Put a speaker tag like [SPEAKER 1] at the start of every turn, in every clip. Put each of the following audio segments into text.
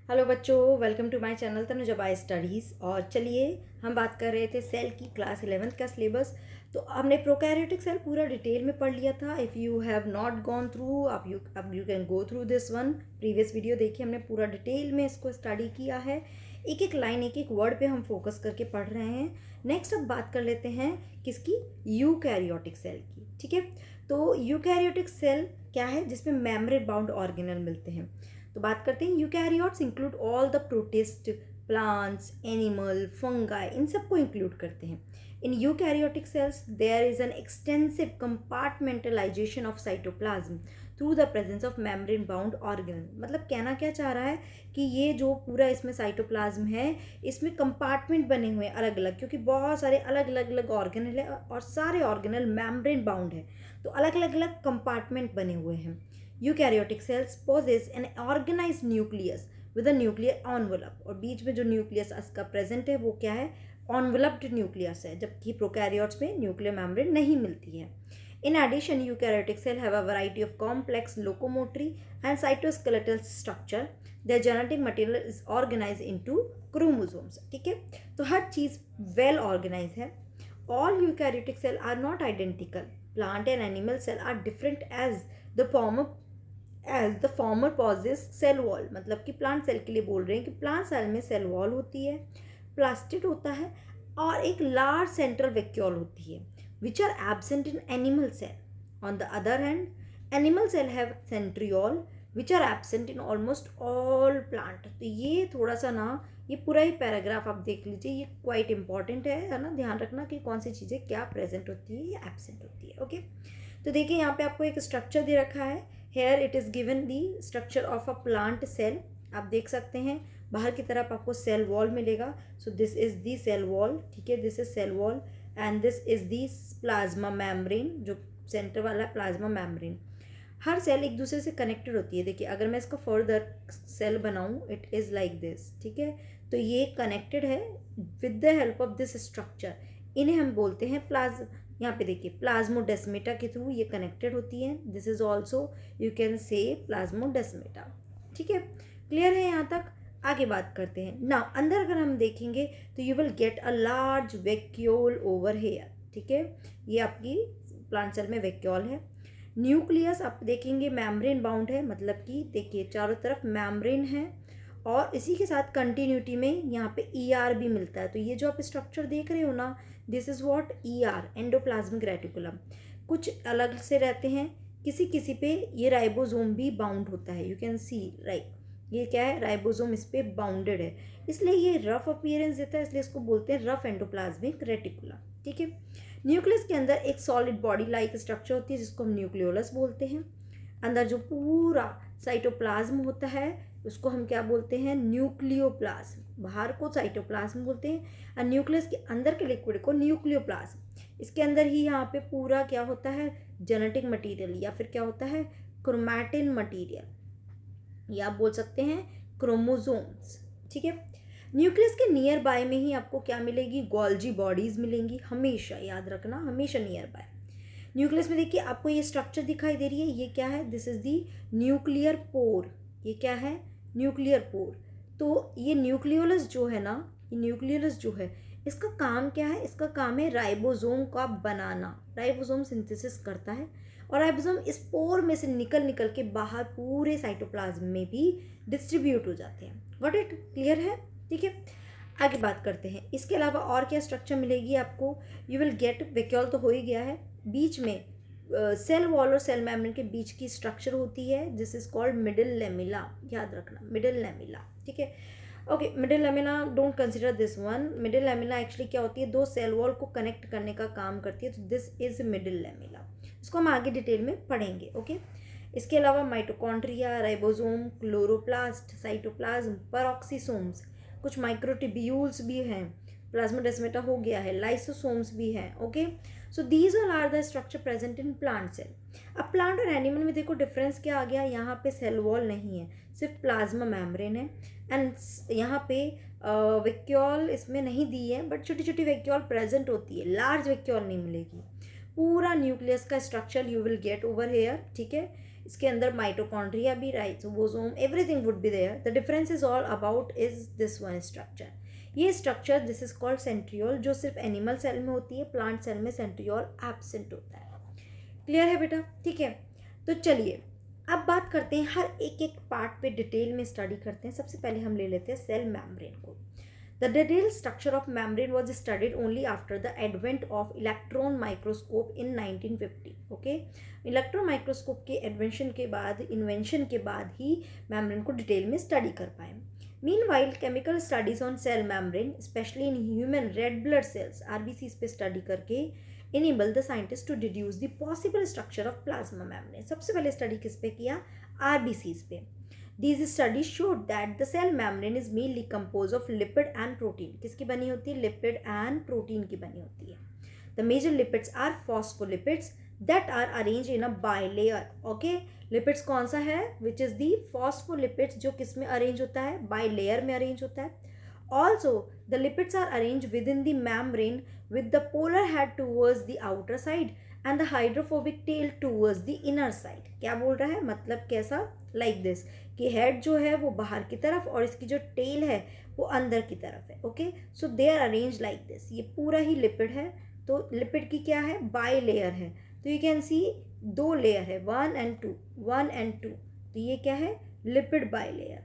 [SPEAKER 1] Hello बच्चों, welcome to my channel Tanuja by studies. और चलिए हम बात कर रहे थे सेल की क्लास 11th का सिलेबस। तो हमने प्रोकैरियोटिक सेल पूरा डिटेल में पढ़ लिया था। If you have not gone through अब you can go through this one. Previous video देखिए, हमने पूरा डिटेल में इसको स्टडी किया है। एक एक लाइन एक एक वर्ड पे हम फोकस करके पढ़ रहे हैं। नेक्स्ट अब बात कर लेते हैं किसकी, यूकैरियोटिक सेल की। ठीक है, तो यूकैरियोटिक सेल क्या है, जिसमें मेम्ब्रेन बाउंड ऑर्गेनल मिलते हैं। तो बात करते हैं eukaryotes include all the protist, plants, animal, fungi, इन सबको इंक्लूड करते हैं। In eukaryotic cells there is an extensive compartmentalization of cytoplasm through the presence of membrane bound organelle. मतलब कहना क्या चाह रहा है कि ये जो पूरा इसमें साइटोप्लाज्म है, इसमें कंपार्टमेंट बने हुए हैं अलग अलग, क्योंकि बहुत सारे अलग अलग अलग ऑर्गेनल है और सारे ऑर्गेनल मेम्ब्रेन बाउंड है, तो अलग अलग अलग कंपार्टमेंट बने हुए हैं। Eukaryotic cells possess an organized nucleus with a nuclear envelope, और बीच में जो न्यूक्लियस इसका प्रेजेंट है वो क्या है, enveloped न्यूक्लियस है, जबकि प्रोकैरियोट्स में न्यूक्लियर मेम्ब्रेन नहीं मिलती है। In addition, eukaryotic cell have a variety of complex locomotory and cytoskeletal structure. Their genetic material is organized into chromosomes. ठीक है, तो हर चीज़ well organized है। All eukaryotic cells are not identical. Plant and animal cell are different as the former possess cell wall। मतलब कि plant cell के लिए बोल रहे हैं कि प्लांट सेल में सेल वॉल होती है, प्लास्टिड होता है और एक लार्ज सेंट्रल वैक्यूल होती है, which are absent in animal cell. On the other hand, animal cell have centriole which are absent in almost all plant. तो ये थोड़ा सा ना, ये पूरा ही पैराग्राफ आप देख लीजिए, ये क्वाइट इंपॉर्टेंट है ना। ध्यान रखना कि कौन सी चीज़ें क्या प्रेजेंट होती है या एब्सेंट होती है। ओके, तो देखिए यहाँ पे आपको एक स्ट्रक्चर दे रखा है। Here it is given the structure of a plant cell. आप देख सकते हैं बाहर की तरफ आपको सेल वॉल मिलेगा। So this is the cell wall, ठीक है, this is cell wall and this is the plasma membrane, जो सेंटर वाला प्लाज्मा मेम्ब्रेन। हर सेल एक दूसरे से कनेक्टेड होती है। देखिए अगर मैं इसका फर्दर सेल बनाऊँ, इट इज़ लाइक दिस, ठीक है, तो ये कनेक्टेड है with the help of this structure. इन्हें हम बोलते हैं यहाँ पे देखिए प्लाज्मोडेस्मेटा के थ्रू ये कनेक्टेड होती है। This is also you can say plasmodesmata. ठीक है, क्लियर है यहाँ तक। आगे बात करते हैं ना, अंदर अगर हम देखेंगे तो you will get a large vacuole over here. ठीक है, ये आपकी प्लांट सेल में वैक्यूल है। न्यूक्लियस आप देखेंगे मेम्ब्रेन बाउंड है, मतलब कि देखिए चारों तरफ मेम्ब्रेन है और इसी के साथ कंटिन्यूटी में यहाँ पे ER भी मिलता है। तो ये जो आप स्ट्रक्चर देख रहे हो ना, this is what ER, endoplasmic reticulum. कुछ अलग से रहते हैं, किसी किसी पे ये राइबोसोम भी बाउंड होता है। यू कैन सी राइट, ये क्या है, राइबोसोम इस पे बाउंडेड है, इसलिए ये रफ अपीयरेंस देता है, इसलिए इसको बोलते हैं रफ एंडोप्लाज्मिक रेटिकुलम। ठीक है, न्यूक्लियस के अंदर एक सॉलिड बॉडी लाइक स्ट्रक्चर होती है जिसको हम न्यूक्लियोलस बोलते हैं। अंदर जो पूरा साइटोप्लाज्म होता है उसको हम क्या बोलते हैं, न्यूक्लियोप्लाज्म। बाहर को साइटोप्लाज्म बोलते हैं और न्यूक्लियस के अंदर के लिक्विड को न्यूक्लियोप्लाज्म। इसके अंदर ही यहाँ पे पूरा क्या होता है, जेनेटिक मटेरियल, या फिर क्या होता है, क्रोमैटिन मटेरियल, या आप बोल सकते हैं क्रोमोसोम्स। ठीक है, न्यूक्लियस के नियर बाय में ही आपको क्या मिलेगी, गोल्जी बॉडीज मिलेंगी। हमेशा याद रखना, हमेशा नियर बाय। न्यूक्लियस में देखिए आपको ये स्ट्रक्चर दिखाई दे रही है, ये क्या है, this is the nuclear pore. ये क्या है, न्यूक्लियर पोर। तो ये न्यूक्लियोलस जो है ना, ये न्यूक्लियोलस जो है, इसका काम क्या है, इसका काम है राइबोसोम का बनाना। राइबोसोम सिंथेसिस करता है और राइबोसोम इस पोर में से निकल निकल के बाहर पूरे साइटोप्लाज्म में भी डिस्ट्रीब्यूट हो जाते हैं। गॉट इट, क्लियर है। ठीक है, आगे बात करते हैं इसके अलावा और क्या स्ट्रक्चर मिलेगी आपको। यू विल गेट, वैक्यूल तो हो ही गया है, बीच में सेल वॉल और सेल मेम्ब्रेन के बीच की स्ट्रक्चर होती है, this is called middle lamella. याद रखना, मिडिल लेमिला। ठीक है, okay, middle lamella don't consider this one. Middle lamella actually क्या होती है, दो सेल वॉल को कनेक्ट करने का काम करती है, तो दिस इज मिडिल लेमिला। इसको हम आगे डिटेल में पढ़ेंगे। ओके, इसके अलावा माइटोकॉन्ड्रिया, राइबोसोम, क्लोरोप्लास्ट, साइटोप्लाज्म, पेरोक्सीसोम्स, कुछ माइक्रोट्यूब्यूल्स भी हैं, प्लाज्मोडेस्मेटा हो गया है, लाइसोसोम्स भी हैं। Okay, so these all are the structure present in plant cell. अब प्लांट और एनिमल में देखो डिफरेंस क्या आ गया, यहाँ पे सेल वॉल नहीं है, सिर्फ प्लाज्मा मेम्ब्रेन है। एंड यहाँ पे वैक्यूल इसमें नहीं दी है, बट छोटी छोटी वैक्यूल प्रेजेंट होती है, लार्ज वैक्यूल नहीं मिलेगी। पूरा न्यूक्लियस का structure you will get over here. ठीक है, इसके अंदर माइटोकॉन्ड्रिया भी, ribosome, everything would be there. The difference is all about is this one structure. ये structure this is called centriole, जो सिर्फ एनिमल सेल में होती है. प्लांट सेल में सेंट्रियोल एब्सेंट होता है. क्लियर है बेटा? ठीक है. तो चलिए अब बात करते हैं, हर एक एक पार्ट पे डिटेल में स्टडी करते हैं. सबसे पहले हम ले लेते हैं सेल मेम्ब्रेन को. The detail structure of membrane was studied only after the advent of electron microscope in 1950. Okay, electron microscope के इन्वेंशन के बाद ही मेम्ब्रेन को डिटेल में स्टडी कर पाए. Meanwhile, chemical studies on cell membrane, especially in human red blood cells (RBCs) पे study करके enable the scientists to deduce the possible structure of plasma membrane. सबसे पहले स्टडी किस पे किया? RBCs पे. These studies showed that the cell membrane is mainly composed of lipid and protein. किसकी बनी होती है? Lipid and protein की बनी होती है. The major lipids are phospholipids that are arranged in a bilayer. Okay, lipids कौन सा है? Which is the phospholipids, जो किस में अरेंज होता है? Bilayer में अरेंज होता है. Also, the lipids are arranged within the membrane with the polar head towards the outer side and the hydrophobic tail towards the inner side. क्या बोल रहा है? मतलब कैसा? Like this, कि हेड जो है वो बाहर की तरफ और इसकी जो टेल है वो अंदर की तरफ है. Okay, so they are arrange like this. ये पूरा ही लिपिड है. तो लिपिड की क्या है? बाई लेयर है. तो यू कैन सी दो लेयर है, 1 and 2, 1 and 2. तो ये क्या है? Lipid by layer.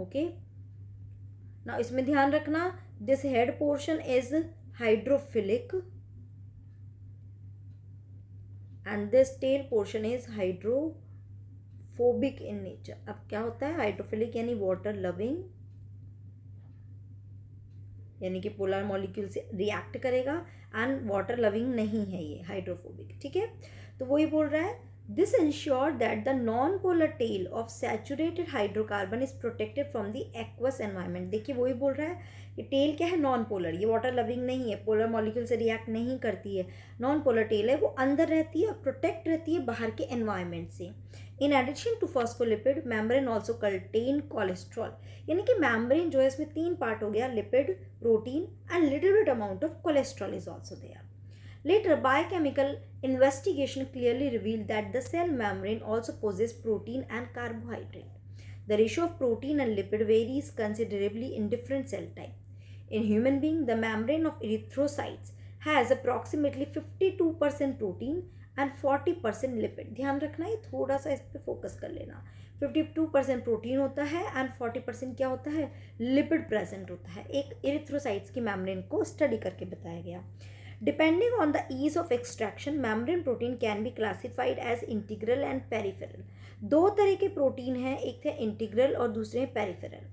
[SPEAKER 1] ओके, ना इसमें ध्यान रखना, this head portion is hydrophilic and this tail portion is hydrophobic in nature. अब क्या होता है? हाइड्रोफिलिक यानी वाटर लविंग, यानी कि पोलर मॉलिक्यूल से रिएक्ट करेगा, एंड वाटर लविंग नहीं है ये, हाइड्रोफोबिक. ठीक है, तो वही बोल रहा है, this ensure that the non polar tail of saturated hydrocarbon is protected from the aqueous environment. देखिए वही बोल रहा है, ये टेल क्या है? Non polar. ये वाटर लविंग नहीं है, पोलर मॉलिक्यूल से रिएक्ट नहीं करती है. नॉन पोलर टेल है, वो अंदर रहती है और प्रोटेक्ट रहती है बाहर के एनवायरनमेंट से. In addition to phospholipid, membrane also contain cholesterol. यानी कि मेम्ब्रेन जो है इसमें 3 पार्ट हो गया, lipid, protein and little bit amount of cholesterol is also there. Later, biochemical investigation clearly revealed that the cell membrane also possesses protein and carbohydrate. The ratio of protein and lipid varies considerably in different cell types. In human being, the membrane of erythrocytes has approximately 52% protein and 40% lipid. ध्यान रखना, ये थोड़ा सा इस पर focus कर लेना. 52% protein होता है एंड 40% क्या होता है? लिपिड प्रेजेंट होता है. एक इरिथ्रोसाइट्स की मेम्ब्रेन को स्टडी करके बताया गया. Depending on the ease of extraction, membrane protein can be classified as integral and peripheral. 2 तरह के प्रोटीन हैं, एक थे इंटीग्रल और दूसरे peripheral.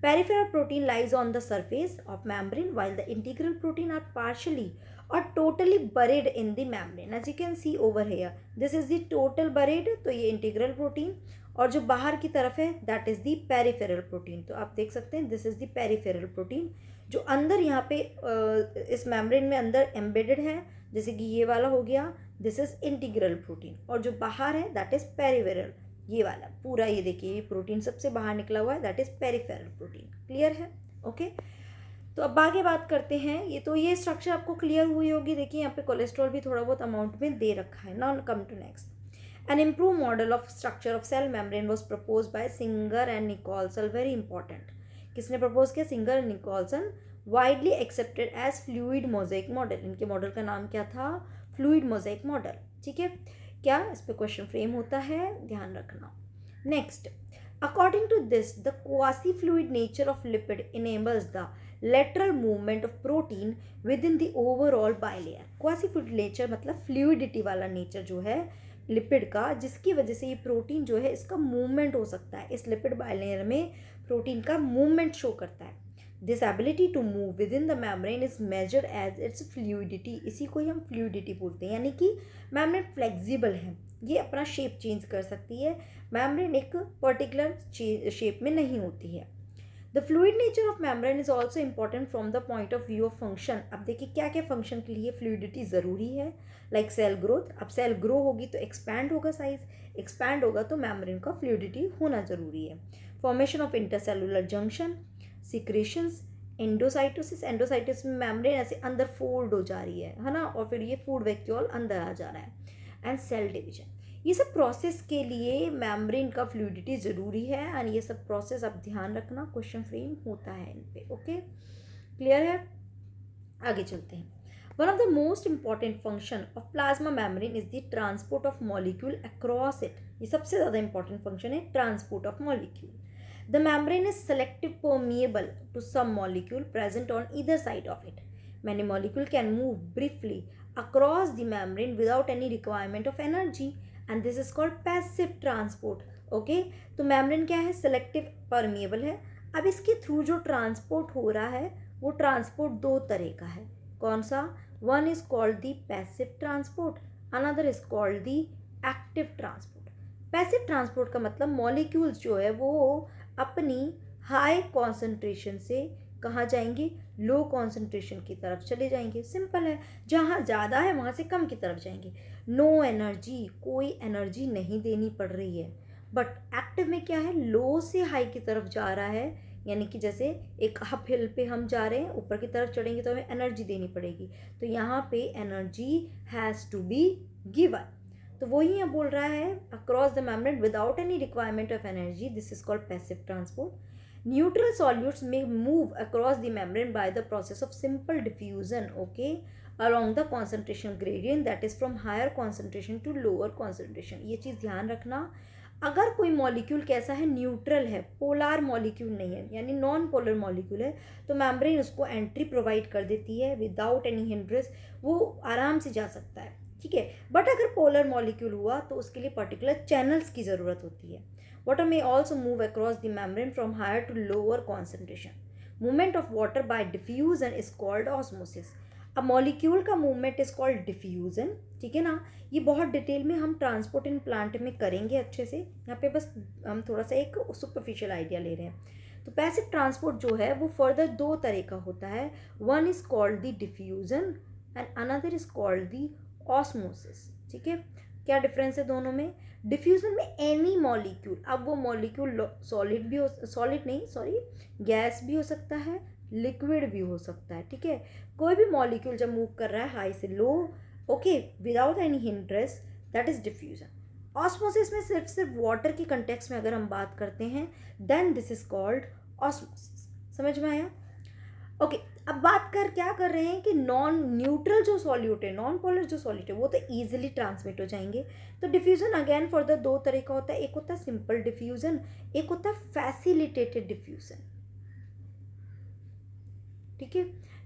[SPEAKER 1] Peripheral protein lies on the surface of membrane while the integral protein are partially or totally buried in the membrane. As you can see over here, this is the total buried, तो ये integral protein, और जो बाहर की तरफ है that is the peripheral protein. तो आप देख सकते हैं this is the peripheral protein, जो अंदर यहाँ पे इस मेम्ब्रेन में अंदर एम्बेडेड है, जैसे कि ये वाला हो गया, दिस इज़ इंटीग्रल प्रोटीन. और जो बाहर है दैट इज़ पेरिफेरल, ये वाला पूरा, ये देखिए ये प्रोटीन सबसे बाहर निकला हुआ है, that is peripheral protein. Clear है? ओके, तो अब आगे बात करते हैं. ये स्ट्रक्चर आपको क्लियर हुई होगी. देखिए यहाँ पे कोलेस्ट्रॉल भी थोड़ा बहुत अमाउंट में दे रखा है. Now come to next. An improved model of structure of cell membrane was proposed by Singer and Nicholson. Very important. किसने प्रपोज किया? सिंगर और Nicholson. Widely accepted as fluid mosaic model. इनके मॉडल का नाम क्या था? Fluid mosaic model. ठीक है, क्या इस पे क्वेश्चन फ्रेम होता है? ध्यान रखना. Next, according to this, the quasi-fluid nature of lipid enables the lateral movement of protein within the overall bilayer. Quasi-fluid nature मतलब फ्लूइडिटी वाला नेचर जो है लिपिड का, जिसकी वजह से ये प्रोटीन जो है इसका मूवमेंट हो सकता है. इस लिपिड बाइलेयर में प्रोटीन का मूवमेंट शो करता है. This ability to move within the membrane is measured as its fluidity. इसी को ही हम फ्लूइडिटी बोलते हैं, यानी कि मेम्ब्रेन फ्लेक्सिबल है, ये अपना शेप चेंज कर सकती है. मेम्ब्रेन एक पर्टिकुलर शेप में नहीं होती है. The fluid nature of membrane is also important from the point of view of function. अब देखिए क्या क्या फंक्शन के लिए फ्लूइडिटी ज़रूरी है. Like cell growth. अब सेल ग्रो होगी तो एक्सपैंड होगा साइज, एक्सपैंड होगा तो मेम्ब्रेन का फ्लूइडिटी होना ज़रूरी है. Formation of intercellular junction, secretions, endocytosis. Endocytosis में मेम्ब्रेन ऐसे अंदर फोल्ड हो जा रही है ना, और फिर ये फूड वैक्यूल अंदर आ जा रहा है. And cell division. ये सब प्रोसेस के लिए मेम्ब्रेन का फ्लूइडिटी ज़रूरी है एंड ये सब प्रोसेस आप ध्यान रखना, क्वेश्चन फ्रेम होता है इन पे। ओके, क्लियर है? आगे चलते हैं। One of the most important function of plasma membrane is the transport of molecule across it. ये सबसे ज़्यादा इंपॉर्टेंट फंक्शन है, transport of molecule. The membrane is selective permeable to some molecule present on either side of it. Many molecule can move briefly across the membrane without any requirement of energy and this is called passive transport. Okay, तो membrane क्या है? Selective permeable है। अब इसके through जो transport हो रहा है वो ट्रांसपोर्ट दो तरह का है। कौन सा? One is called the passive transport, another is called the active transport. Passive transport का मतलब मॉलिक्यूल्स जो है वो अपनी हाई कॉन्सेंट्रेशन से कहाँ जाएंगे? लो कॉन्सेंट्रेशन की तरफ चले जाएंगे। सिंपल है, जहाँ ज़्यादा है वहाँ से कम की तरफ जाएंगे। नो एनर्जी, कोई एनर्जी नहीं देनी पड़ रही है। बट एक्टिव में क्या है? लो से हाई की तरफ जा रहा है, यानी कि जैसे एक अप हिल पे हम जा रहे हैं, ऊपर की तरफ चढ़ेंगे तो हमें एनर्जी देनी पड़ेगी, तो यहाँ पे energy has to be given. तो वही यहाँ बोल रहा है across the membrane without any requirement of energy, this is called passive transport. Neutral solutes may move across the membrane by the process of simple diffusion, okay, along the concentration gradient that is from higher concentration to lower concentration। ये चीज़ ध्यान रखना, अगर कोई molecule कैसा है? Neutral है, polar molecule नहीं है, यानी नॉन पोलर मॉलिक्यूल है, तो मेम्ब्रेन उसको एंट्री प्रोवाइड कर देती है विदाउट एनी हिंड्रेंस, वो आराम से जा सकता है, ठीक है। बट अगर पोलर मॉलिक्यूल हुआ तो उसके लिए पर्टिकुलर चैनल्स की ज़रूरत होती है। वाटर में also move across the membrane from higher to lower concentration. Movement of water by diffusion is called osmosis. अब मॉलिक्यूल का मूवमेंट इज कॉल्ड डिफ्यूजन, ठीक है ना। ये बहुत डिटेल में हम ट्रांसपोर्ट इन प्लांट में करेंगे अच्छे से, यहाँ पे बस हम थोड़ा सा एक सुपरफिशियल आइडिया ले रहे हैं। तो पैसिव ट्रांसपोर्ट जो है वो फर्दर दो तरह का होता है, one is called the diffusion and another is called the osmosis, ठीक है। क्या डिफरेंस है दोनों में? डिफ्यूजन में एनी मॉलिक्यूल, अब वो मॉलिक्यूल सॉलिड भी हो, सॉलिड नहीं सॉरी गैस भी हो सकता है, लिक्विड भी हो सकता है, ठीक है। कोई भी मॉलिक्यूल जब मूव कर रहा है हाई से low, okay, without any hindrance, that is diffusion. Osmosis में सिर्फ वाटर की कंटेक्स्ट में अगर हम बात करते हैं then this is called osmosis. समझ में आया? ओके, अब बात क्या कर रहे हैं कि नॉन न्यूट्रल जो सॉल्यूट है, नॉन पोलर जो सॉल्यूट है, वो तो ईजिली ट्रांसमिट हो जाएंगे। तो डिफ्यूजन अगेन फर्दर दो तरह का होता है, एक होता है सिंपल डिफ्यूजन, एक होता है फैसिलिटेटेड डिफ्यूजन, ठीक है।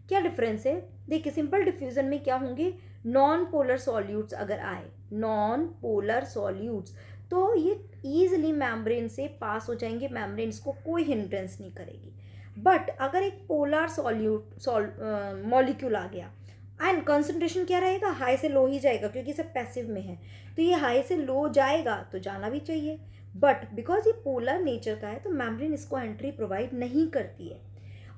[SPEAKER 1] क्या डिफरेंस है? देखिए, सिंपल डिफ्यूजन में क्या होंगे? नॉन पोलर सॉल्यूट्स अगर आए, नॉन पोलर सॉल्यूट्स, तो ये ईजिली मेम्ब्रेन से पास हो जाएंगे, मेम्ब्रेन इसको कोई हिंड्रेंस नहीं करेगी। बट अगर एक पोलर मॉलिक्यूल आ गया एंड कंसंट्रेशन क्या रहेगा? हाई से लो ही जाएगा, क्योंकि सब पैसिव में है, तो ये हाई से लो जाएगा तो जाना भी चाहिए, बट बिकॉज ये पोलर नेचर का है तो मेम्ब्रेन इसको एंट्री प्रोवाइड नहीं करती है।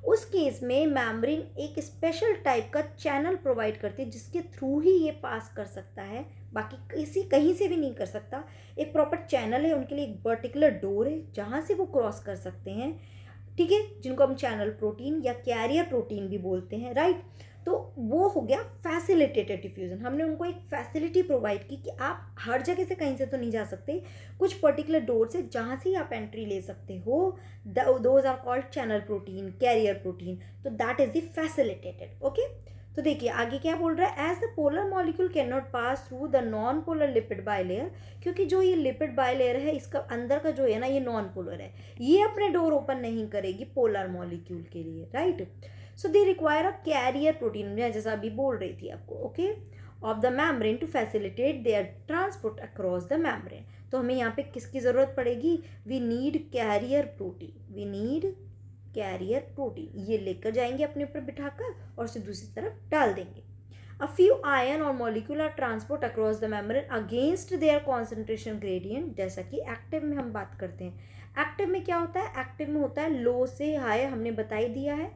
[SPEAKER 1] उस केस में मेम्ब्रेन एक स्पेशल टाइप का चैनल प्रोवाइड करती है जिसके थ्रू ही ये पास कर सकता है, बाकी कहीं से भी नहीं कर सकता। एक प्रॉपर चैनल है, उनके लिए एक पर्टिकुलर डोर है जहाँ से वो क्रॉस कर सकते हैं, ठीक है, जिनको हम चैनल प्रोटीन या कैरियर प्रोटीन भी बोलते हैं, राइट। तो वो हो गया फैसिलिटेटेड डिफ्यूजन। हमने उनको एक फैसिलिटी प्रोवाइड की कि आप हर जगह से कहीं से तो नहीं जा सकते, कुछ पर्टिकुलर डोर से जहाँ से ही आप एंट्री ले सकते हो, those are called channel protein, carrier protein, तो that is the facilitated. Okay, तो देखिए आगे क्या बोल रहा है, as the polar molecule can not pass through the non polar lipid bilayer, क्योंकि जो ये लिपिड बाइलेयर है इसका अंदर का जो है ना ये नॉन पोलर है, ये अपने डोर ओपन नहीं करेगी पोलर मॉलिक्यूल के लिए, right. So they require a carrier protein, मैं जैसा अभी बोल रही थी आपको, okay, of the membrane to facilitate their transport across the membrane. तो हमें यहाँ पे किसकी ज़रूरत पड़ेगी? We need carrier protein, we need carrier protein, ये लेकर जाएंगे अपने ऊपर बिठाकर और उसे दूसरी तरफ डाल देंगे। अ फ्यू आयन और molecular transport across the membrane against their concentration gradient, जैसा कि एक्टिव में हम बात करते हैं। एक्टिव में क्या होता है? एक्टिव में होता है लो से हाई, हमने बता ही दिया है,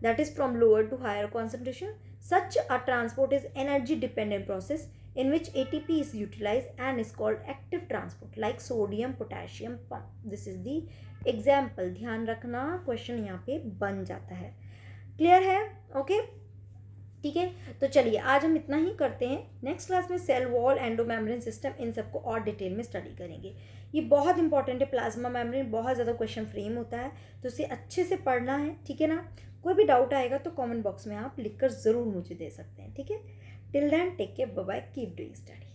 [SPEAKER 1] that is from lower to higher concentration. Such a transport is energy dependent process in which ATP is utilized and is called active transport like sodium potassium pump. This is the example, ध्यान रखना question यहाँ पे बन जाता है, clear है? Okay, ठीक है, तो चलिए आज हम इतना ही करते हैं। नेक्स्ट क्लास में सेल वॉल, एंडोमेम्ब्रेन सिस्टम, इन सबको और डिटेल में स्टडी करेंगे। ये बहुत इंपॉर्टेंट है, प्लाज्मा मेम्ब्रेन बहुत ज़्यादा क्वेश्चन फ्रेम होता है, तो इसे अच्छे से पढ़ना है, ठीक है ना। कोई भी डाउट आएगा तो कमेंट बॉक्स में आप लिखकर ज़रूर मुझे दे सकते हैं, ठीक है। Till then take care, bye bye, keep doing study.